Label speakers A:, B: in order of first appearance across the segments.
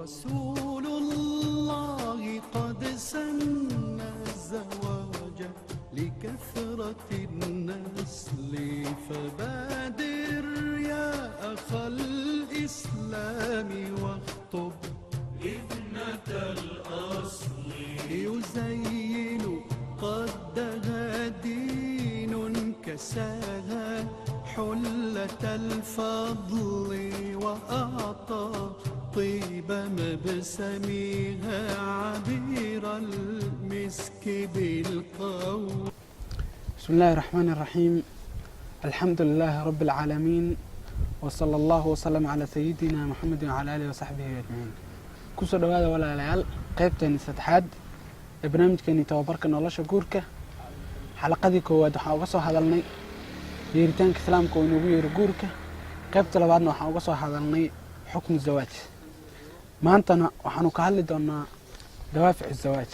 A: رسول الله قد سن الزواج لكثرة النسل فبادر يا أخ الإسلام واخطب ابنة الأصل يزين قدها دين كساها حلة الفضل وأعطى طيب مبسمها عبير المسك بالقول.
B: بسم الله الرحمن الرحيم. الحمد لله رب العالمين وصلى الله وسلم على سيدنا محمد وعلى آله وصحبه أجمعين. كسر هذا ولا لعل قيبتين ستحاد برنامج كان يتوبرك نولش جورك حلقة دي كواد وحاوقصوا هذا الني يريتان كلام كونو يرجورك قيبت لبعضنا وحاوقصوا هذا الني حكم الزواج. ما أنتنا وحنوكهل دونا دوافع الزواج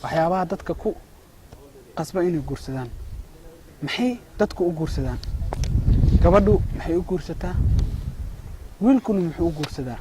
B: وحيابها دتك كو قصبين يجورسدان محي دتك يجورسدان gabadhu maxay u guursataa wiilkuna muxuu u guursadaa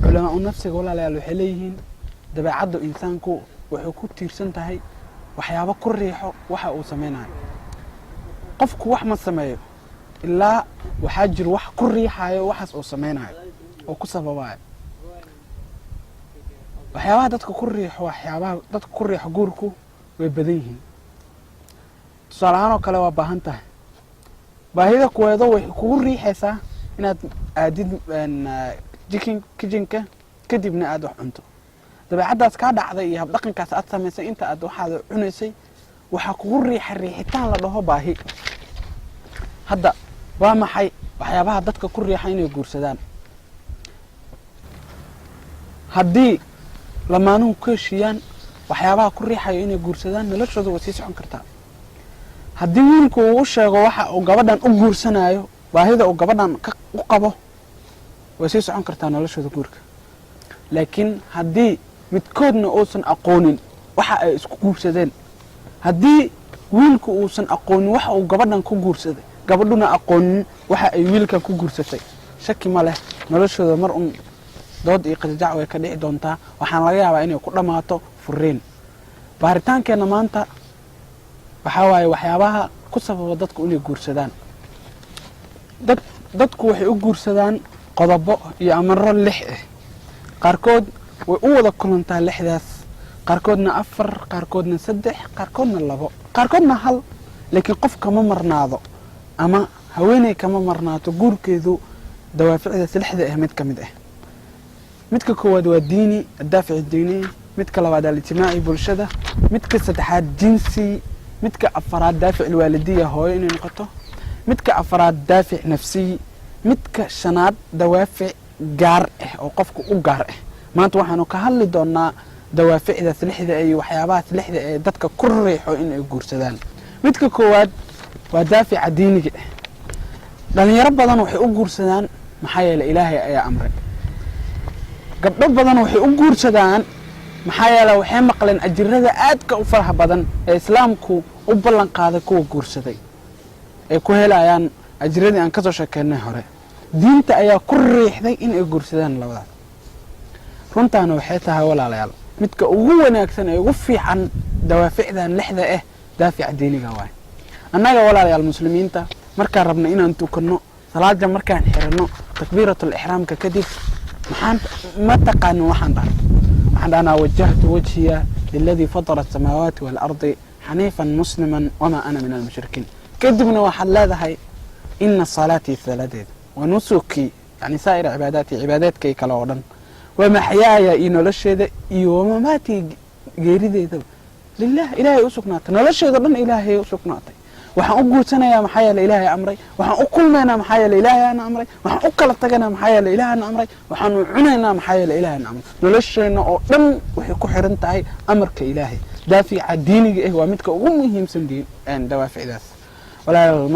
B: culamaa nafsiga walaalayaal waxay leeyihiin dabeecadda insaanku wuxuu ku tiirsan tahay waxyaabo ku riixo waxa uu sameynayo qofku wax ma sameeyo ilaa waxaa jiro wax ku riixayo waxaas uu sameynayo oo ku sababayo waxyaabaha dadka ku riixo waxyaabaha dadka ku riixo guurku way badan yihiin tusaale ahaan oo kale waa baahan tahay baahida kuweedo way kugu riixaysaa inaad aadid kitchenka kadibna aad wax cunto dabeecadaas ka dhacday iyo hab dhaqankaas aad sameysay inta aad waxaad cunaysay waxa kugu riixitaan la dhaho baahi hadda waa maxay waxyaabaha dadka ku riixa inay guursadaan haddii lamaanuhu ka heshiiyaan waxyaabaha ku riixayo inay guursadaan noloshooda way sii socon kartaa haddii wiilku uu sheego waxa uu gabadhan u guursanayo baahida uu gabadhan u qabo way sii socon kartaa noloshooda guurka laakiin haddii midkoodna uusan aqoonin waxa ay isku guursadeen haddii wiilku uusan aqoonin waxa uu gabadhan ku guursaday gabadhuna aqoonin waxa ay wiilka ku guursatay shaki ma leh noloshooda mar un dood iyo qasjac way ka dhici doontaa waxaan laga yaabaa inay ku dhamaato furiin baaritaankeena maanta waxa waaye waxyaabaha ku sababa dadku inay guursadaan dadku waxay u guursadaan qodobo iyo amaro lix ah qaarkood way u wada kulantaa lixdaas qaarkoodna afar qaarkoodna saddex qaarkoodna labo qaarkoodna hal laakiin qof kama marnaado ama haweeney kama marnaato guurkeedu dawaaficdaas lixda ah mid ka mid ah midka koowaad waa diini daafic diini midka labaad al-ijtimaaci bulshada midka saddexaad jinsi midka afaraad daafic waalidiyya hooyo inay noqoto midka afaraad daafic nafsi midka shanaad dawaafic gaar ah oo qofku u gaar ah maanta waxaanu ka hadli doonaa dawaaficdaas lixda ay waxyaabahaas lixda ee dadka ku riixo inay guursadaan midka koowaad waa daafica diiniga dhalinyaro badan waxay u guursadaan maxaa yeelay ilaahay ayaa amray gabdho badan waxay u guursadaan maxaa yeelay waxay maqleen ajirada aadka u faraha badan ee islaamku u ballan qaaday kuwa guursaday ay ku helayaan ajiradii aan ka soo sheekeynay hore diinta ayaa ku riixday in ay guursadaan labadaas runtaana waxay tahay walaalayaal midka ugu wanaagsan ee ugu fiican dawaaficdan lixda ah daafica diiniga waay annaga walaalayaal muslimiinta markaan rabna inaan tukano salaada markaan xirano takbiiratul ihraamka kadib maxaan ma taqaan waxaan dhahay أنا وجهت وجهي للذي فطر السماوات والأرض حنيفا مسلما وما أنا من المشركين كدبنا وحلا هاي إن صلاتي ثلاثة ونسكي يعني سائر عباداتي عبادات كي كلاودن ومحياي إنه لشيء ومماتي غير ذي لله إلهي أسكنات نلشيء ضمن إلهي أسكنات waxaan u guursanaya maxaa yeelay ilaahay amray waxaan u kulmeynaa maxaa yeelay ilaahay aan amray waxaan u kala taganaa maxaa yeelay ilaahay aan amray waxaan u cunaynaa maxaa yeelay ilaahay aan amray nolosheena oo dhan waxay ku xiran tahay amarka ilaahay daafica diiniga ah waa midka ugu muhiimsan dawaaficdaas walaalayaal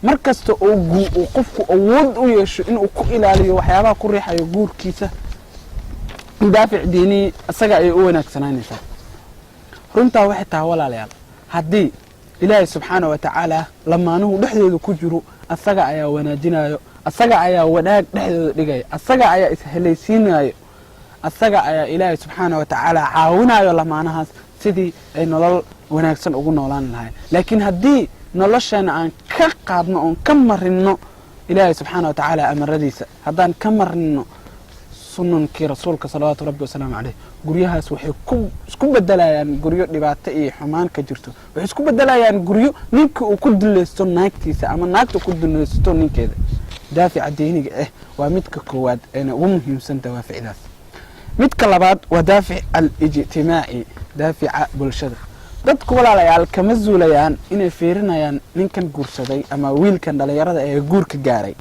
B: markasta oo qofku awood u yeesho inuu ku ilaaliyo waxyaabaha ku riixayo guurkiisa daafic diini asaga ay u wanaagsanaaynaysaa runtaa waxay tahay walaalayaal haddii ilaahay subxaanahu wa tacaala lamaanuhu dhexdeedu ku jiro asaga ayaa wanaajinayo asaga ayaa wanaag dhexdooda dhigaya asaga ayaa ishelaysiinayo asaga ayaa ilaahay subxaanahu wa tacaala caawinayo lamaanahaas sidii ay nolol wanaagsan ugu noolaan lahayn laakiin haddii nolosheena aan ka qaadno oon ka marino ilaahay subxaanahu wa tacaala amaradiisa haddaan ka marino sunankii rasuulka salawaatu rabbi wasalaamu caleyh guryahaas waxay isku bedelayaan guryo dhibaato iyo xumaan ka jirto waxay isku bedelayaan guryo ninka uu ku dulaysto naagtiisa ama naagta ku dulaysto ninkeeda daafica diiniga waa midka koowaad ee ugu muhiimsan dawaaficdaas midka labaad waa daafic al-ijtimaaci daafica bulshada dadku walaalayaal kama zuulayaan inay fiirinayaan ninkan guursaday ama wiilkan dhalinyarada ee guurka gaaray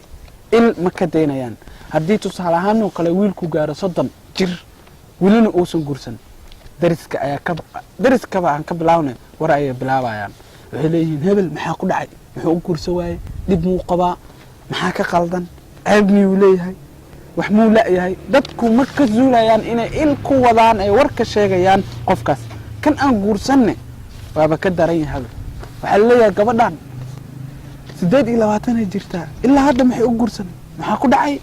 B: il ma ka daynayaan haddii tusaale ahaan oo kale wiilku gaaro 30 jir wilina uusan guursan dariskaba aan ka bilaawna war ay bilaabayaan waxay leeyihiin hebel maxaa ku dhacay muxuu u guursan waayay dib muu qabaa maxaa ka qaldan ceeb miyuu leeyahay wax muu la'yahay dadku ma ka zuulayaan inay il ku wadaan ay warka sheegayaan qofkaas kan aan guursanne waaba ka daran yahay waxaa leeyahay gabadhan 28 ay jirtaa ilaa hadda maxay u guursan maxaa ku dhacay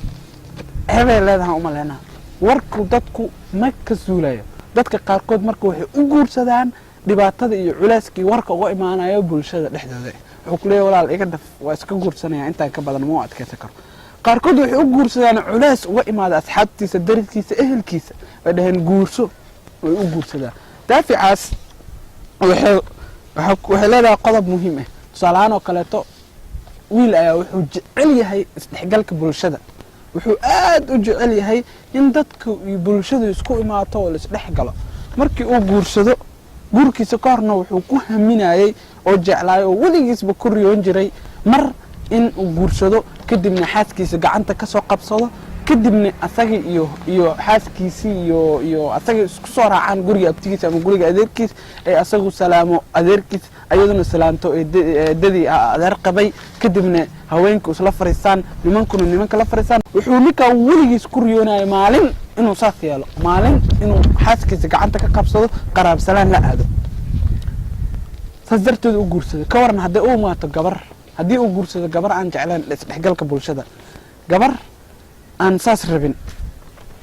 B: ceebay leedahay uma leena warku dadku ma ka zuulayo dadka qaarkood marka waxay u guursadaan dhibaatada iyo culeyskii warka uga imaanayo bulshada dhexdooda wuxuu ku leeyahay walaal iga daf waa iska guursanaya intaan ka badan ma adkaysan karo qaarkood waxay u guursadaan culeys uga imaada asxaabtiisa dariskiisa ehelkiisa ay dhaheen guurso way u guursadaan daaficaas waxay leedahay qodob muhiim ah tusaalahaan oo kaleeto wiil ayaa wuxuu jecel yahay isdhexgalka bulshada wuxuu aad u jecel yahay in dadku iyo bulshadu isku imaato oo isdhex galo markii uu guursado guurkiisa ka horna wuxuu ku haminayay oo jeclaay oo weligiisba ku riyoon jiray mar in uu guursado kadibna xaaskiisa gacanta ka soo qabsado kadibna asaga iyo xaaskiisii iyo asaga isku soo raacaan guriga abtigiisa ama guriga adeerkiis ay asagu salaamo adeerkiis ayaduna salaanto dadii adeer qabay kadibna haweenku isla fariistaan nimankuna nimanka la fariistaan wuxuu ninka weligiis ku riyoonay maalin inuu saas yeelo maalin inuu xaaskiisa gacanta ka qabsado qaraab salaan la aado sadarteedu u guursado ka waran haddii uu maato gabar haddii uu guursado gabar aan jeclaan isdhexgalka bulshada gabar aan saas rabin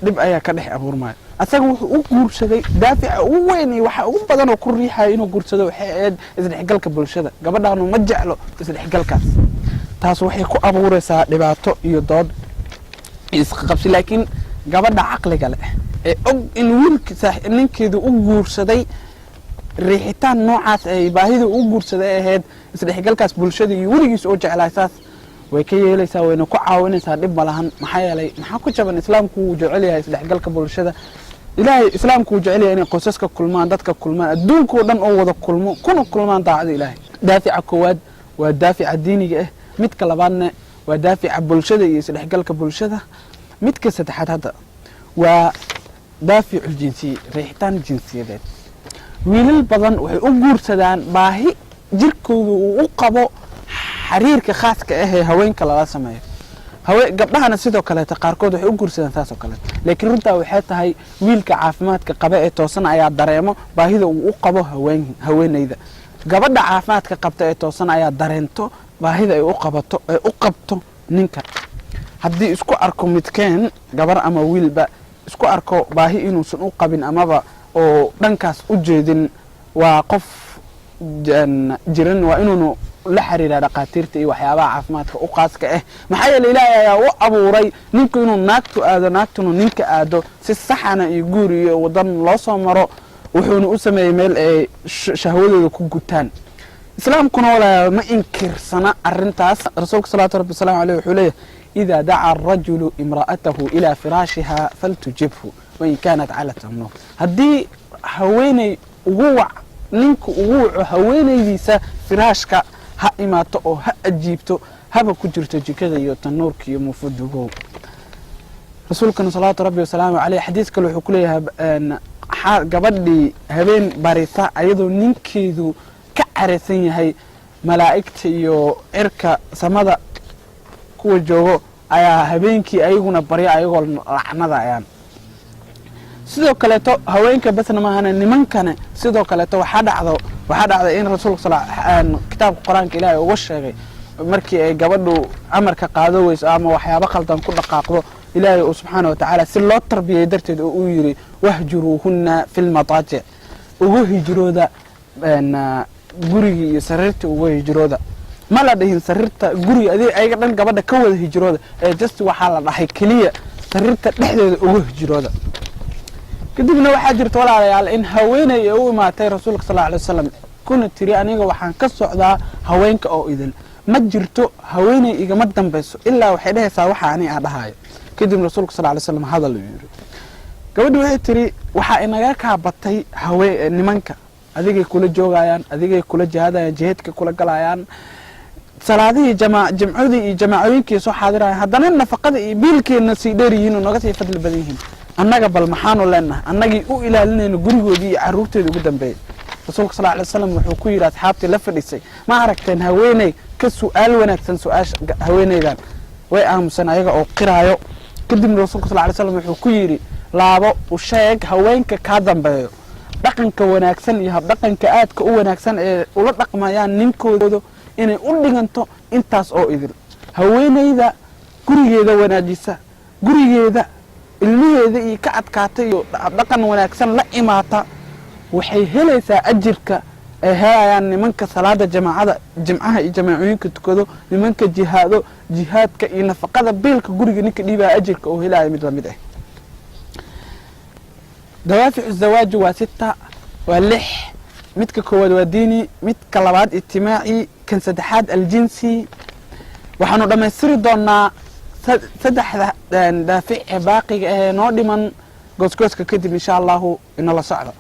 B: dib ayaa ka dhex abuurmaya asaga wuxuu u guursaday daafica ugu weyn iyo waxa ugu badan oo ku riixaya inuu guursado waxay ahayd isdhexgalka bulshada gabadhaanu ma jeclo isdhexgalkaas taas waxay ku abuuraysaa dhibaato iyo dood isqabsi laakiin gabadha caqliga leh ee og in wiilka ninkeedu u guursaday riixitaan noocaas ay baahida u guursaday ahayd isdhexgalkaas bulshada iyo weligiis oo jeclaa saas way ka yeelaysaa wayna ku caawinaysaa dhib malahan maxaa yeelay maxaa ku jaban islaamku uu jecel yahay isdhexgalka bulshada ilaahay islaamku uu jecel yahay inay qoysaska kulmaan dadka kulmaan adduunka oo dhan oo wada kulmo kuna kulmaan daacada ilaahay daafica koowaad waa daafica diiniga ah midka labaadna waa daafica bulshada iyo isdhexgalka bulshada midka saddexaad hadda waa daaficu jinsiya riixitaan jinsiyadeed wiilal badan waxay u guursadaan baahi jirkooda uu u qabo xiriirka khaaska ah ee haweenka lala sameeyo gabdhahana sidoo kale qaarkood waxay u guursadaan taas oo kale laakiin runta waxay tahay wiilka caafimaadka qaba ee toosan ayaa dareemo baahida uu u qabo haweeneyda gabadha caafimaadka qabta ee toosan ayaa dareento baahida ay u qabto ninka haddii isku arko midkeen gabar ama wiilba isku arko baahi inuusan u qabin amaba oo dhankaas u jeedin waa qof jiran waa inuunu la xiriira dhaqaatiirta iyo waxyaabaha caafimaadka u qaaska ah maxaa yeelay ilaahay ayaa u abuuray ninku inuu naagtu aado naagtuna ninka aado si saxana iyo guur iyo wadan loo soo maro wuxuuna u sameeyay meel ay shahwadooda ku gutaan islaamkuna walaa ma inkirsana arintaas rasuulka sallallahu alayhi wasallam wuxuu leeyahay إذا دعا الرجل امرأته إلى فراشها فلتجبه وإن كانت على تمنه هدي هويني ووع نينك ووع هويني ديسا فراشك ها إماتو أو ها أجيبتو هبا كجرتو جكذا يوتنورك يمفدقو رسولك صلى ربي وسلامه عليه حديث كله حكوليها قبل هبين باريثا أيضو نينكيدو كعرثين هاي ملائكتي يو إركا سمدا kuwa joogo ayaa habeenkii ayaguna bari ayagoo lacnadayaan sidoo kale to haweenka basna ma ahana nimankana sidoo kale to waxa dhacdo in rasuulka sallallahu kitaabka quraanka ilaahay uga sheegay markii ay gabadhu amarka qaado weyso ama waxyaabo khaldan ku dhaqaaqdo ilaahay uu subxaana watacaala si loo tarbiyay darteed oo uu yidhi wahjuruuhunna fi lmadaajic ugu hijrooda gurigii iyo sariirta ugu hijrooda ma la dhihin sariirta guriga ayaga dhan gabadha ka wada hijrooda ee just waxaa la dhahay keliya sariirta dhexdeeda ugu hijrooda kadibna waxaa jirta walaalayaal in haweeney ay u imaatay rasuulka sal alay wasalam kuna tiri aniga waxaan ka socdaa haweenka oo idil ma jirto haweeney igama dambayso ilaa waxay dhahaysaa waxa ani aan dhahayo kadib rasuulka sal alay wasalam hadal uu yiri gabadhu waxay tiri waxaa inaga kaabatay nimanka adigay kula joogayaan adigay kula jihaadayaan jihaadka kula galayaan salaadihii jamcadii iyo jamaacooyinkii soo xaadirayaan haddana nafaqada iyo biilkeena sii dheer yihiin oo naga sii fadli badan yihiin annaga bal maxaanu leenahay annagii u ilaalinayno gurigoodii iyo carruurteeda ugu dambeeyay rasuulka sal alay wasalam wuxuu ku yidhi asxaabtii la fadhiisay ma aragteen haweeney ka su'aal wanaagsan su-aasha haweeneydan way aamusan ayaga oo qiraayo kadibna rasuulka sal alay wasalam wuxuu ku yidhi laabo u sheeg haweenka kaa dambeeyo dhaqanka wanaagsan iyo habdhaqanka aadka u wanaagsan ee ula dhaqmayaan ninkooda inay u dhiganto intaas oo idil haweeneyda gurigeeda wanaajisa gurigeeda ilmaheeda iyo ka adkaata iyo dhaqan wanaagsan la imaata waxay helaysaa ajirka ay helayaan nimanka salaada jimcaha iyo jamaacooyinka tukado nimanka jihaadka iyo nafaqada biilka guriga ninka dhiibaya ajirka oo helaya mid lamid ah dawaaficu zawaaji waa 6 waa 6 midka koowaad waa diini midka labaad ijtimaaci kan saddexaad aljinsi waxaanu dhammaystiri doonaa 3 daafic baaqiga ee noo dhiman goosgooska kadib insha allahu inala socdo